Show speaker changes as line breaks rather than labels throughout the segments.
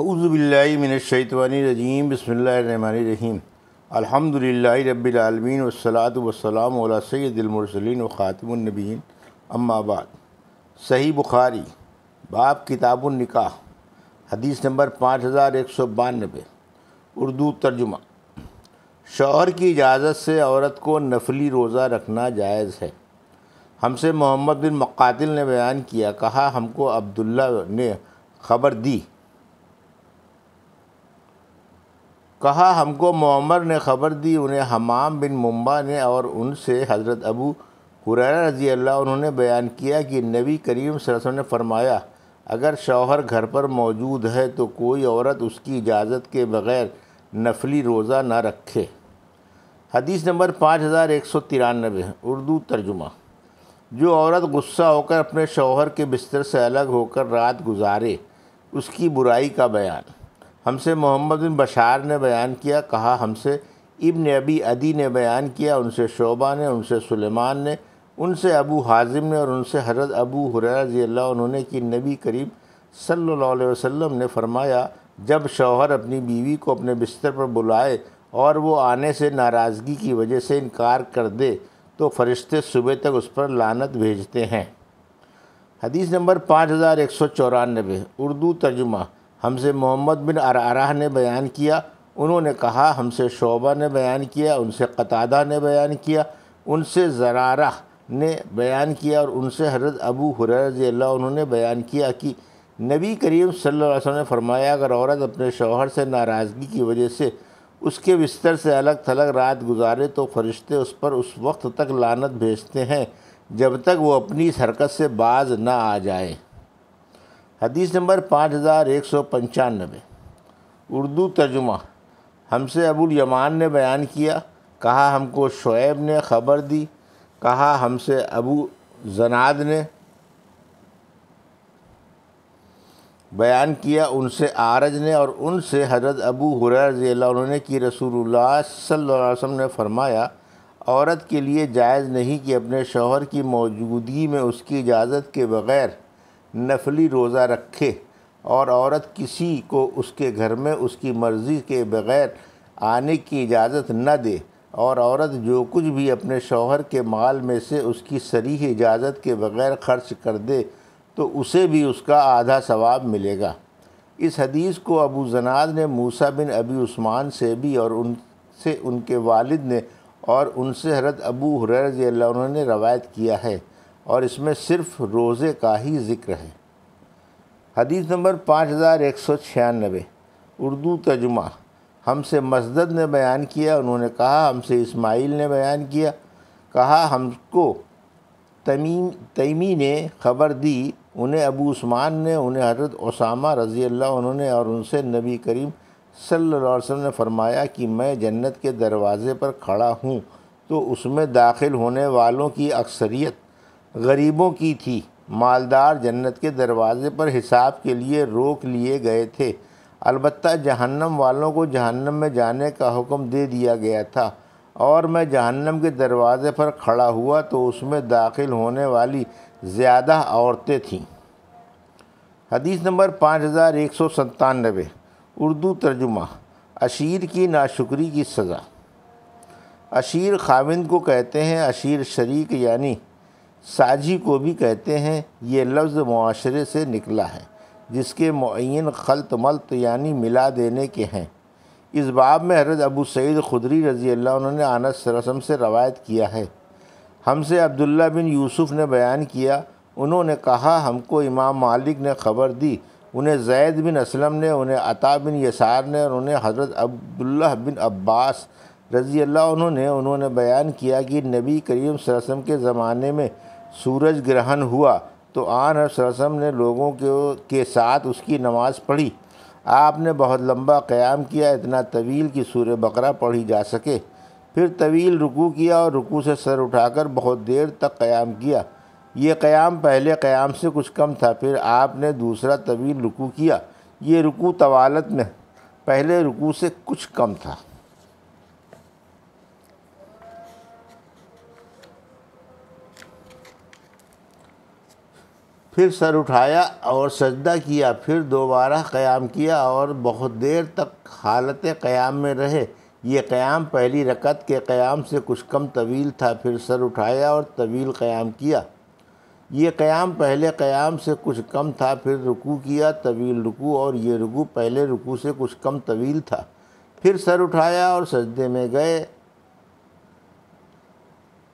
اعوذ باللہ من الشیطان الرجیم، بسم اللہ الرحمن الرحیم۔ الحمدللہ رب العالمین والصلاۃ والسلام علی سید المرسلین و خاتم النبیین، اما بعد۔ صحیح بخاری، باب کتاب النکاح، حدیث نمبر 5192، اردو ترجمہ۔ شوہر کی اجازت سے عورت کو نفلی روزہ رکھنا جائز ہے۔ ہم سے محمد بن مقاتل نے بیان کیا، کہا ہم کو عبداللہ نے خبر دی، ہم کو معمر نے خبر دی، انہیں حمام بن منبع نے، اور ان سے حضرت ابو ہریرہ رضی اللہ عنہ نے بیان کیا کہ نبی کریم صلی اللہ علیہ وسلم نے فرمایا، اگر شوہر گھر پر موجود ہے تو کوئی عورت اس کی اجازت کے بغیر نفلی روزہ نہ رکھے۔ حدیث نمبر 5193، اردو ترجمہ۔ جو عورت غصہ ہو کر اپنے شوہر کے بستر سے الگ ہو کر رات گزارے، اس کی برائی کا بیان۔ ہم سے محمد بن بشار نے بیان کیا، کہا ہم سے ابن ابی عدی نے بیان کیا، ان سے شعبہ نے، ان سے سلیمان نے، ان سے ابو حازم نے، اور ان سے حضرت ابو ہریرہ رضی اللہ عنہ نے کہ نبی کریم صلی اللہ علیہ وسلم نے فرمایا، جب شوہر اپنی بیوی کو اپنے بستر پر بلائے اور وہ آنے سے ناراضگی کی وجہ سے انکار کر دے تو فرشتے صبح تک اس پر لعنت بھیجتے ہیں۔ حدیث نمبر 5194، اردو ترجمہ۔ ہم سے محمد بن عرعرہ نے بیان کیا، انہوں نے کہا ہم سے شعبہ نے بیان کیا، ان سے قتادہ نے بیان کیا، ان سے زرارہ نے بیان کیا، اور ان سے حضرت ابو ہریرہ رضی اللہ عنہ نے بیان کیا کہ نبی کریم صلی اللہ علیہ وسلم نے فرمایا، اگر عورت اپنے شوہر سے ناراضگی کی وجہ سے اس کے بستر سے الگ تھلگ رات گزارے تو فرشتے اس پر اس وقت تک لعنت بھیجتے ہیں جب تک وہ اپنی اس حرکت سے باز نہ آ جائے۔ حدیث نمبر 5195، اردو ترجمہ۔ ہم سے ابو الیمان نے بیان کیا، کہا ہم کو شعیب نے خبر دی، کہا ہم سے ابو زناد نے بیان کیا، ان سے اعرج نے، اور ان سے حضرت ابو ہریرہ رضی اللہ عنہ نے کہ رسول اللہ صلی اللہ علیہ وسلم نے فرمایا، عورت کے لیے جائز نہیں کہ اپنے شوہر کی موجودگی میں اس کی اجازت کے بغیر نفلی روزہ رکھے، اور عورت کسی کو اس کے گھر میں اس کی مرضی کے بغیر آنے کی اجازت نہ دے، اور عورت جو کچھ بھی اپنے شوہر کے مال میں سے اس کی صریح اجازت کے بغیر خرچ کر دے تو اسے بھی اس کا آدھا ثواب ملے گا۔ اس حدیث کو ابو زناد نے موسیٰ بن ابی عثمان سے بھی، اور ان سے ان کے والد نے، اور ان سے حضرت ابو ہریرہ رضی اللہ عنہ نے روایت کیا ہے، اور اس میں صرف روزے کا ہی ذکر ہے۔ حدیث نمبر 5196، اردو ترجمہ۔ ہم سے مسدد نے بیان کیا، انہوں نے کہا ہم سے اسماعیل نے بیان کیا، کہا ہم کو تیمی نے خبر دی، انہیں ابو عثمان نے، انہیں حضرت اسامہ رضی اللہ عنہ نے، اور ان سے نبی کریم صلی اللہ علیہ وسلم نے فرمایا کہ میں جنت کے دروازے پر کھڑا ہوں تو اس میں داخل ہونے والوں کی اکثریت غریبوں کی تھی۔ مالدار جنت کے دروازے پر حساب کے لیے روک لیے گئے تھے، البتہ جہنم والوں کو جہنم میں جانے کا حکم دے دیا گیا تھا، اور میں جہنم کے دروازے پر کھڑا ہوا تو اس میں داخل ہونے والی زیادہ عورتیں تھیں۔ حدیث نمبر 5197، اردو ترجمہ۔ عشیر کی ناشکری کی سزا۔ عشیر خاوند کو کہتے ہیں، عشیر شریک یعنی ساجی کو بھی کہتے ہیں۔ یہ لفظ معاشرے سے نکلا ہے جس کے معین خلط ملط یعنی ملا دینے کے ہیں۔ اس باب میں حضرت ابو سعید خدری رضی اللہ عنہ نے انس صلی اللہ علیہ وسلم سے روایت کیا ہے۔ ہم سے عبداللہ بن یوسف نے بیان کیا، انہوں نے کہا ہم کو امام مالک نے خبر دی، انہیں زید بن اسلم نے، انہیں عطا بن یسار نے، اور انہیں حضرت عبداللہ بن عباس رضی اللہ عنہ نے، انہوں نے بیان کیا کہ نبی کریم صلی اللہ علیہ وسلم کے زمانے میں سورج گرہن ہوا تو آن صلی اللہ علیہ وسلم نے لوگوں کے ساتھ اس کی نماز پڑھی۔ آپ نے بہت لمبا قیام کیا، اتنا طویل کہ سورہ بقرہ پڑھی جا سکے، پھر طویل رکوع کیا اور رکوع سے سر اٹھا کر بہت دیر تک قیام کیا۔ یہ قیام پہلے قیام سے کچھ کم تھا، پھر آپ نے دوسرا طویل رکوع کیا، یہ رکوع طوالت میں پہلے رکوع سے کچھ کم تھا۔ پھر سر اٹھایا اور سجدہ کیا، پھر دوبارہ قیام کیا اور بہت دیر تک حالت قیام میں رہے۔ یہ قیام پہلی رکعت کے قیام سے کچھ کم طویل تھا۔ پھر سر اٹھایا اور طویل قیام کیا۔ یہ قیام پہلے قیام سے کچھ کم تھا۔ پھر رکوع کیا، طویل رکوع، اور یہ رکوع پہلے رکوع سے کچھ کم طویل تھا۔ پھر سر اٹھایا اور سجدے میں گئے۔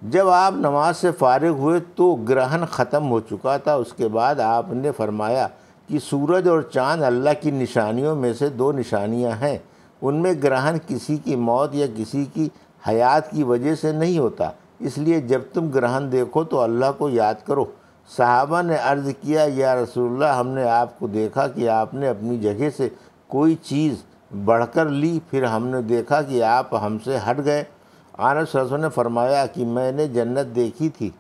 جب آپ نماز سے فارغ ہوئے تو گرہن ختم ہو چکا تھا۔ اس کے بعد آپ نے فرمایا کہ سورج اور چاند اللہ کی نشانیوں میں سے دو نشانیاں ہیں۔ ان میں گرہن کسی کی موت یا کسی کی حیات کی وجہ سے نہیں ہوتا، اس لیے جب تم گرہن دیکھو تو اللہ کو یاد کرو۔ صحابہ نے عرض کیا، یا رسول اللہ، ہم نے آپ کو دیکھا کہ آپ نے اپنی جگہ سے کوئی چیز بڑھ کر لی، پھر ہم نے دیکھا کہ آپ ہم سے ہٹ گئے۔ آن حضرت صلی اللہ علیہ وسلم نے فرمایا کہ میں نے جنت دیکھی تھی،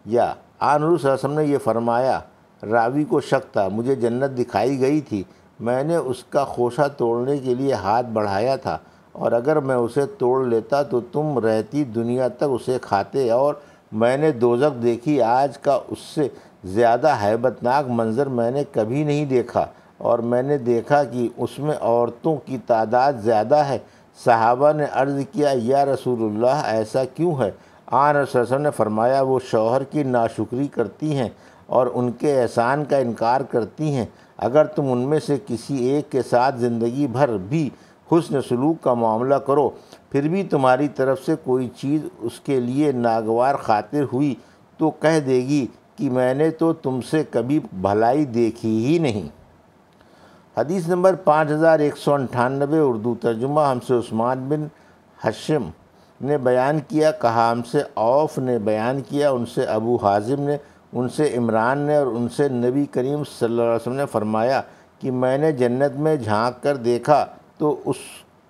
یا آن حضرت صلی اللہ علیہ وسلم نے یہ فرمایا، راوی کو شک تھا، مجھے جنت دکھائی گئی تھی، میں نے اس کا خوشہ توڑنے کے لیے ہاتھ بڑھایا تھا، اور اگر میں اسے توڑ لیتا تو تم رہتی دنیا تک اسے کھاتے، اور میں نے دوزخ دیکھی، آج کا اس سے زیادہ ہیبت ناک منظر میں نے کبھی نہیں دیکھا، اور میں نے دیکھا کہ اس میں عورتوں کی تعداد زیادہ ہے۔ صحابہ نے عرض کیا، یا رسول اللہ، ایسا کیوں ہے؟ آن حضرت صلی اللہ علیہ وسلم نے فرمایا، وہ شوہر کی ناشکری کرتی ہیں اور ان کے احسان کا انکار کرتی ہیں۔ اگر تم ان میں سے کسی ایک کے ساتھ زندگی بھر بھی حسن سلوک کا معاملہ کرو، پھر بھی تمہاری طرف سے کوئی چیز اس کے لیے ناگوار خاطر ہوئی تو کہہ دے گی کہ میں نے تو تم سے کبھی بھلائی دیکھی ہی نہیں۔ حدیث نمبر 5198، اردو ترجمہ۔ ہم سے عثمان بن حشم نے بیان کیا، کہا ہم سے عوف نے بیان کیا، ان سے ابو حازم نے، ان سے عمران نے، اور ان سے نبی کریم صلی اللہ علیہ وسلم نے فرمایا کہ میں نے جنت میں جھانک کر دیکھا تو اس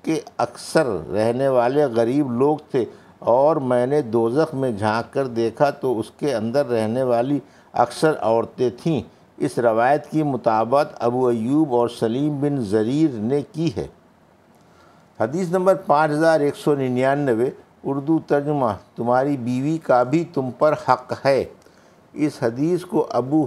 کے اکثر رہنے والے غریب لوگ تھے، اور میں نے دوزخ میں جھانک کر دیکھا تو اس کے اندر رہنے والی اکثر عورتیں تھیں۔ اس روایت کی مطابقت ابو ایوب اور سلیم بن زریر نے کی ہے۔ حدیث نمبر 5199، اردو ترجمہ۔ تمہاری بیوی کا بھی تم پر حق ہے۔ اس حدیث کو ابو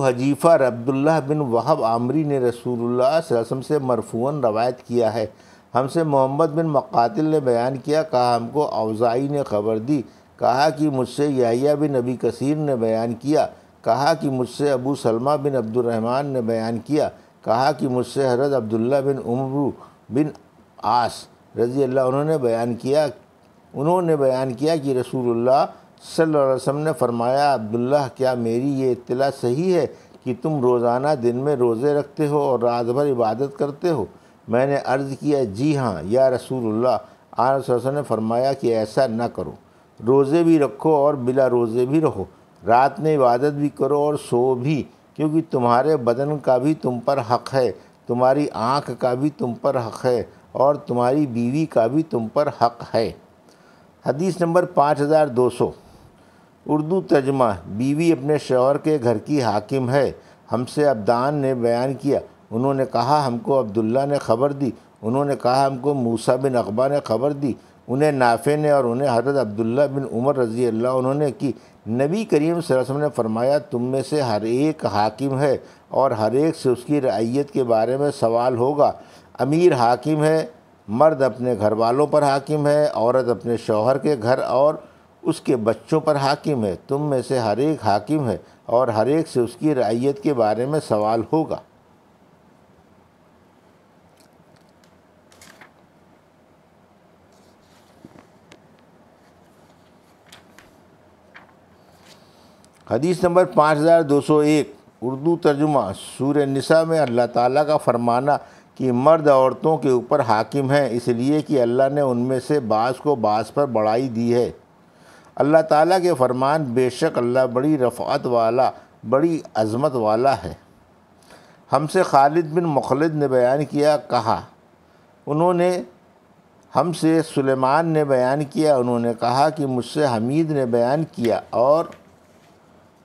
حجیفہ عبداللہ بن وہب عامری نے رسول اللہ صلی اللہ علیہ وسلم سے مرفوعاً روایت کیا ہے۔ ہم سے محمد بن مقاتل نے بیان کیا، کہا ہم کو اوزاعی نے خبر دی، کہا کہ مجھ سے یحییٰ بن ابی کثیر نے بیان کیا، کہا کہ مجھ سے ابو سلمہ بن عبد الرحمن نے بیان کیا، کہا کہ مجھ سے حضرت عبداللہ بن عمرو بن عاص رضی اللہ عنہ نے بیان کیا کہ رسول اللہ صلی اللہ علیہ وسلم نے فرمایا، عبداللہ، کیا میری یہ اطلاع صحیح ہے کہ تم روزانہ دن میں روزے رکھتے ہو اور رات بھر عبادت کرتے ہو؟ میں نے عرض کیا، جی ہاں یا رسول اللہ۔ آن صلی اللہ علیہ وسلم نے فرمایا کہ ایسا نہ کرو، روزے بھی رکھو اور بلا روزے بھی رہو، رات میں عبادت بھی کرو اور سو بھی، کیونکہ تمہارے بدن کا بھی تم پر حق ہے، تمہاری آنکھ کا بھی تم پر حق ہے، اور تمہاری بیوی کا بھی تم پر حق ہے۔ حدیث نمبر 5200، اردو ترجمہ۔ بیوی اپنے شوہر کے گھر کی حاکم ہے۔ ہم سے عبدان نے بیان کیا، انہوں نے کہا ہم کو عبداللہ نے خبر دی، انہوں نے کہا ہم کو موسیٰ بن عقبہ نے خبر دی، انہیں نافع نے، اور انہیں حضرت عبداللہ بن عمر رضی اللہ عنہ نے کی، نبی کریم صلی اللہ علیہ وسلم نے فرمایا، تم میں سے ہر ایک حاکم ہے اور ہر ایک سے اس کی رعیت کے بارے میں سوال ہوگا۔ امیر حاکم ہے، مرد اپنے گھر والوں پر حاکم ہے، عورت اپنے شوہر کے گھر اور اس کے بچوں پر حاکم ہے۔ تم میں سے ہر ایک حاکم ہے اور ہر ایک سے اس کی رعیت کے بارے میں سوال ہوگا۔ حدیث نمبر 5201، اردو ترجمہ۔ سورہ نساء میں اللہ تعالیٰ کا فرمانا کہ مرد عورتوں کے اوپر حاکم ہیں، اس لیے کہ اللہ نے ان میں سے بعض کو بعض پر بڑائی دی ہے۔ اللہ تعالیٰ کے فرمان، بے شک اللہ بڑی رفعت والا، بڑی عظمت والا ہے۔ ہم سے خالد بن مخلد نے بیان کیا، کہا انہوں نے ہم سے سلیمان نے بیان کیا، انہوں نے کہا کہ مجھ سے حمید نے بیان کیا، اور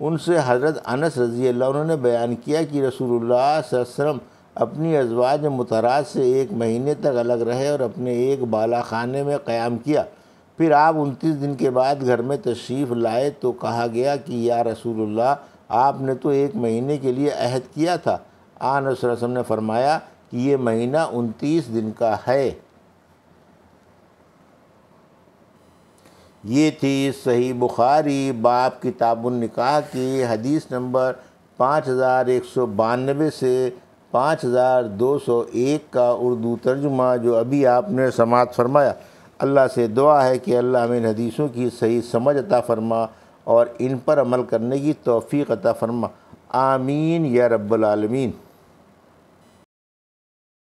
ان سے حضرت انس رضی اللہ عنہ نے بیان کیا کہ رسول اللہ صلی اللہ علیہ وسلم اپنی ازواج مطہرات سے 1 مہینے تک الگ رہے اور اپنے ایک بالا خانے میں قیام کیا، پھر آپ 29 دن کے بعد گھر میں تشریف لائے تو کہا گیا کہ یا رسول اللہ آپ نے تو 1 مہینے کے لیے عہد کیا تھا۔ آن صلی اللہ علیہ وسلم نے فرمایا کہ یہ مہینہ 29 دن کا ہے۔ یہ تھی صحیح بخاری باب کتاب النکاح کی حدیث نمبر 5192 سے 5201 کا اردو ترجمہ جو ابھی آپ نے سماعت فرمایا۔ اللہ سے دعا ہے کہ اللہ ہمیں ان حدیثوں کی صحیح سمجھ عطا فرما اور ان پر عمل کرنے کی توفیق عطا فرما، آمین یا رب العالمین۔